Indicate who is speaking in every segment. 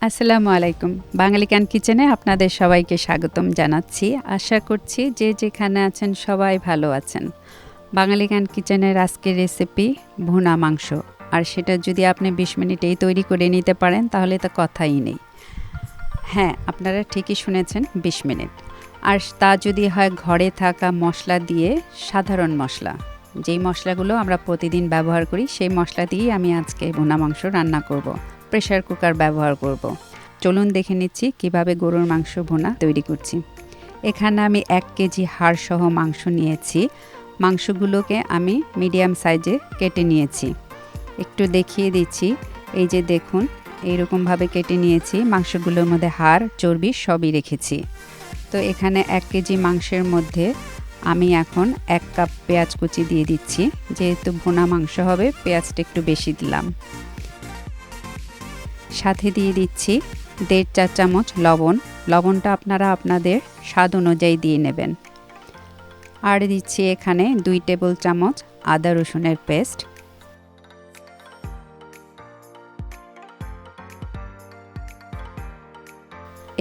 Speaker 1: আসসালামু আলাইকুম। বাঙালি ক্যান কিচেনে আপনাদের সবাইকে স্বাগতম জানাচ্ছি। আশা করছি যে যেখানে আছেন সবাই ভালো আছেন। বাঙালি ক্যান কিচেনের আজকের রেসিপি ভুনা মাংস, আর সেটা যদি আপনি 20 মিনিটেই তৈরি করে নিতে পারেন তাহলে তো কথাই নেই। হ্যাঁ, আপনারা ঠিকই শুনেছেন, 20 মিনিট। আর তা যদি হয় ঘরে থাকা মশলা দিয়ে, সাধারণ মশলা, যেই মশলাগুলো আমরা প্রতিদিন ব্যবহার করি সেই মশলা দিয়েই আমি আজকে ভুনা মাংস রান্না করব। প্রেসার কুকার ব্যবহার করব। চলুন দেখে নিচ্ছি কিভাবে গরুর মাংস ভুনা তৈরি করছি। এখানে আমি 1 কেজি হাড় সহ মাংস নিয়েছি। মাংসগুলোকে আমি মিডিয়াম সাইজে কেটে নিয়েছি। একটু দেখিয়ে দিচ্ছি, এই যে দেখুন, এইরকমভাবে কেটে নিয়েছি। মাংসগুলোর মধ্যে হাড় চর্বি সবই রেখেছি। তো এখানে 1 কেজি মাংসের মধ্যে আমি এখন 1 কাপ পেঁয়াজ কুচি দিয়ে দিচ্ছি। যেহেতু ভুনা মাংস হবে, পেঁয়াজটা একটু বেশি দিলাম। সাথে দিয়ে দিচ্ছি 1.5 চা চামচ লবণ। লবণটা আপনারা আপনাদের স্বাদ অনুযায়ী দিয়ে নেবেন। আর দিচ্ছি এখানে 2 টেবিল চামচ আদা রসুনের পেস্ট।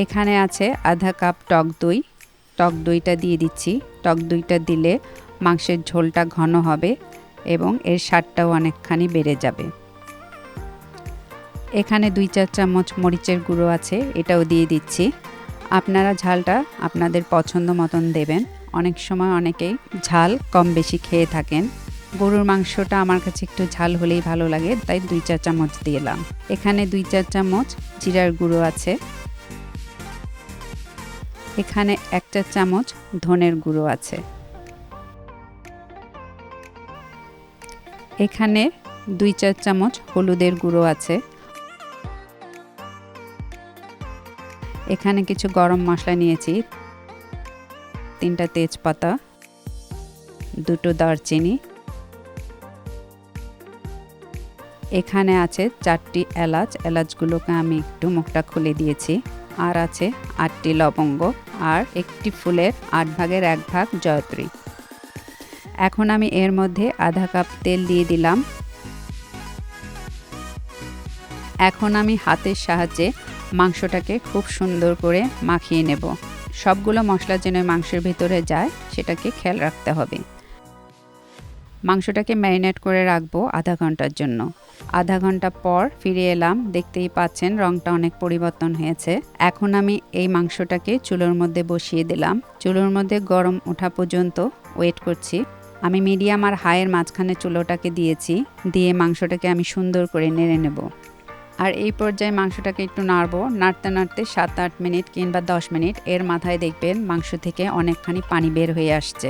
Speaker 1: এখানে আছে আধা কাপ টক দই। টক দইটা দিয়ে দিচ্ছি। টক দইটা দিলে মাংসের ঝোলটা ঘন হবে এবং এর স্বাদটাও অনেকখানি বেড়ে যাবে। এখানে 2 চা চামচ মরিচের গুঁড়ো আছে, এটাও দিয়ে দিচ্ছি। আপনারা ঝালটা আপনাদের পছন্দ মতন দেবেন। অনেক সময় অনেকেই ঝাল কম বেশি খেয়ে থাকেন। গরুর মাংসটা আমার কাছে একটু ঝাল হলেই ভালো লাগে, তাই 2 চা চামচ দিলাম। এখানে 2 চা চামচ জিরার গুঁড়ো আছে। এখানে 1 চা চামচ ধনের গুঁড়ো আছে। এখানে 2 চা চামচ হলুদের গুঁড়ো আছে। এখানে কিছু গরম মশলা নিয়েছি, 3টা তেজপাতা, 2টো দারচিনি। এখানে আছে 4টি এলাচ। এলাচগুলোকে আমি একটু মুখটা খুলে দিয়েছি। আর আছে 8টি লবঙ্গ আর একটি ফুলের 8 ভাগের 1 ভাগ জয়ত্রী। এখন আমি এর মধ্যে আধা কাপ তেল দিয়ে দিলাম। এখন আমি হাতের সাহায্যে মাংসটাকে খুব সুন্দর করে মাখিয়ে নেব। সবগুলো মশলা যেন মাংসের ভিতরে যায় সেটাকে খেয়াল রাখতে হবে। মাংসটাকে ম্যারিনেট করে রাখবো আধা ঘন্টার জন্য। আধা ঘন্টা পর ফিরে এলাম। দেখতেই পাচ্ছেন রংটা অনেক পরিবর্তন হয়েছে। এখন আমি এই মাংসটাকে চুলোর মধ্যে বসিয়ে দিলাম। চুলোর মধ্যে গরম ওঠা পর্যন্ত ওয়েট করছি। আমি মিডিয়াম আর হাইয়ের মাঝখানে চুলোটাকে দিয়েছি। দিয়ে মাংসটাকে আমি সুন্দর করে নেড়ে নেব। আর এই পর্যায়ে মাংসটাকে একটু নাড়বো। নাড়তে নাড়তে 7-8 মিনিট কিংবা 10 মিনিট এর মাথায় দেখবেন মাংস থেকে অনেকখানি পানি বের হয়ে আসছে।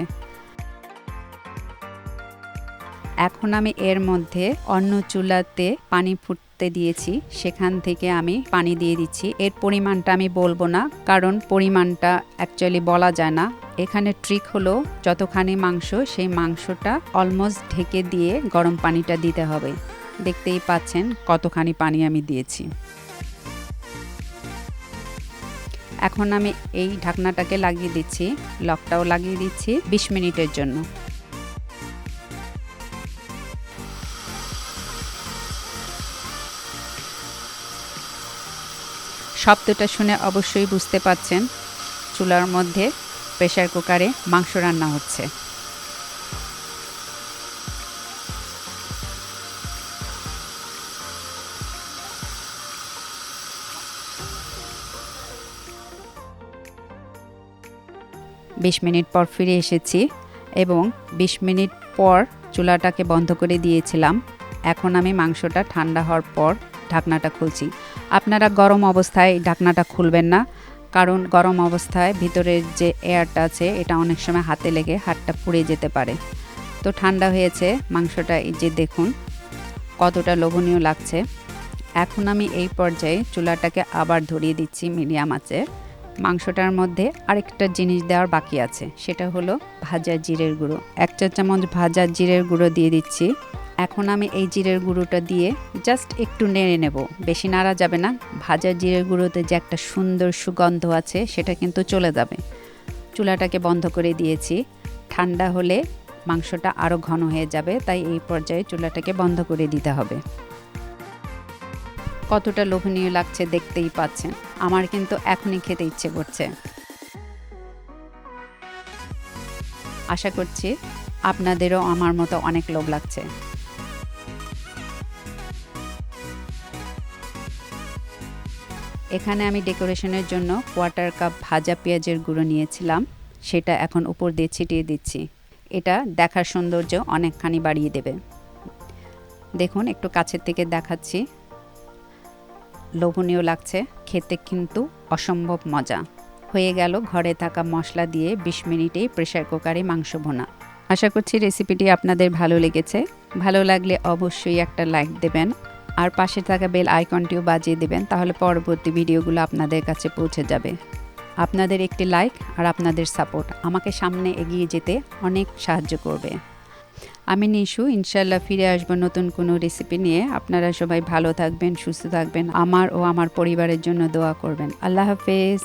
Speaker 1: এখন আমি এর মধ্যে অন্য চুলাতে পানি ফুটতে দিয়েছি, সেখান থেকে আমি পানি দিয়ে দিচ্ছি। এর পরিমাণটা আমি বলবো না, কারণ পরিমাণটা অ্যাকচুয়ালি বলা যায় না। এখানে ট্রিক হলো যতখানি মাংস, সেই মাংসটা অলমোস্ট ঢেকে দিয়ে গরম পানিটা দিতে হবে। দেখতেই পাচ্ছেন কতখানি পানি আমি দিয়েছি। এখন আমি এই ঢাকনাটাকে লাগিয়ে দিচ্ছি, লকটাও লাগিয়ে দিচ্ছি 20 মিনিটের জন্য। শব্দটা শুনে অবশ্যই বুঝতে পারছেন চুলার মধ্যে প্রেসার কুকারে মাংস রান্না হচ্ছে। বিশ মিনিট পর ফিরে এসেছি এবং 20 মিনিট পর চুলাটাকে বন্ধ করে দিয়েছিলাম। এখন আমি মাংসটা ঠান্ডা হওয়ার পর ঢাকনাটা খুলছি। আপনারা গরম অবস্থায় ঢাকনাটা খুলবেন না, কারণ গরম অবস্থায় ভিতরের যে এয়ারটা আছে এটা অনেক সময় হাতে লেগে হাতটা পুড়ে যেতে পারে। তো ঠান্ডা হয়েছে মাংসটা, এই যে দেখুন কতটা লোভনীয় লাগছে। এখন আমি এই পর্যায়ে চুলাটাকে আবার ধরিয়ে দিচ্ছি মিডিয়াম আঁচে। মাংসটার মধ্যে আরেকটা জিনিস দেওয়ার বাকি আছে, সেটা হলো ভাজা জিরের গুঁড়ো। 1 চা চামচ ভাজা জিরের গুঁড়ো দিয়ে দিচ্ছি। এখন আমি এই জিরের গুঁড়োটা দিয়ে জাস্ট একটু নেড়ে নেব, বেশি নাড়া যাবে না। ভাজা জিরের গুঁড়োতে যে একটা সুন্দর সুগন্ধ আছে সেটা কিন্তু চলে যাবে। চুলাটাকে বন্ধ করে দিয়েছি। ঠান্ডা হলে মাংসটা আরও ঘন হয়ে যাবে, তাই এই পর্যায়ে চুলাটাকে বন্ধ করে দিতে হবে। কতটা লোভনীয় লাগছে দেখতেই পাচ্ছেন। আমার কিন্তু এখনই খেতে ইচ্ছে করছে। আশা করছি আপনাদেরও আমার মতো অনেক লোভ লাগছে। এখানে আমি ডেকোরেশনের জন্য 1/4 কাপ ভাজা পেঁয়াজের গুঁড়ো নিয়েছিলাম, সেটা এখন উপর দিয়ে ছিটিয়ে দিচ্ছি। এটা দেখার সৌন্দর্য অনেকখানি বাড়িয়ে দেবে। দেখুন, একটু কাছের থেকে দেখাচ্ছি, লোভনীয় লাগছে, খেতে কিন্তু অসম্ভব মজা। হয়ে গেল ঘরে থাকা মশলা দিয়ে 20 মিনিটেই প্রেসার কুকারে মাংস ভুনা। আশা করছি রেসিপিটি আপনাদের ভালো লেগেছে। ভালো লাগলে অবশ্যই একটা লাইক দেবেন, আর পাশে থাকা বেল আইকনটিও বাজিয়ে দেবেন, তাহলে পরবর্তী ভিডিওগুলো আপনাদের কাছে পৌঁছে যাবে। আপনাদের একটি লাইক আর আপনাদের সাপোর্ট আমাকে সামনে এগিয়ে যেতে অনেক সাহায্য করবে। আমি নিশু ইনশাল্লাহ ফিরে আসবো নতুন কোনো রেসিপি নিয়ে। আপনারা সবাই ভালো থাকবেন, সুস্থ থাকবেন, আমার ও আমার পরিবারের জন্য দোয়া করবেন। আল্লাহ হাফেজ।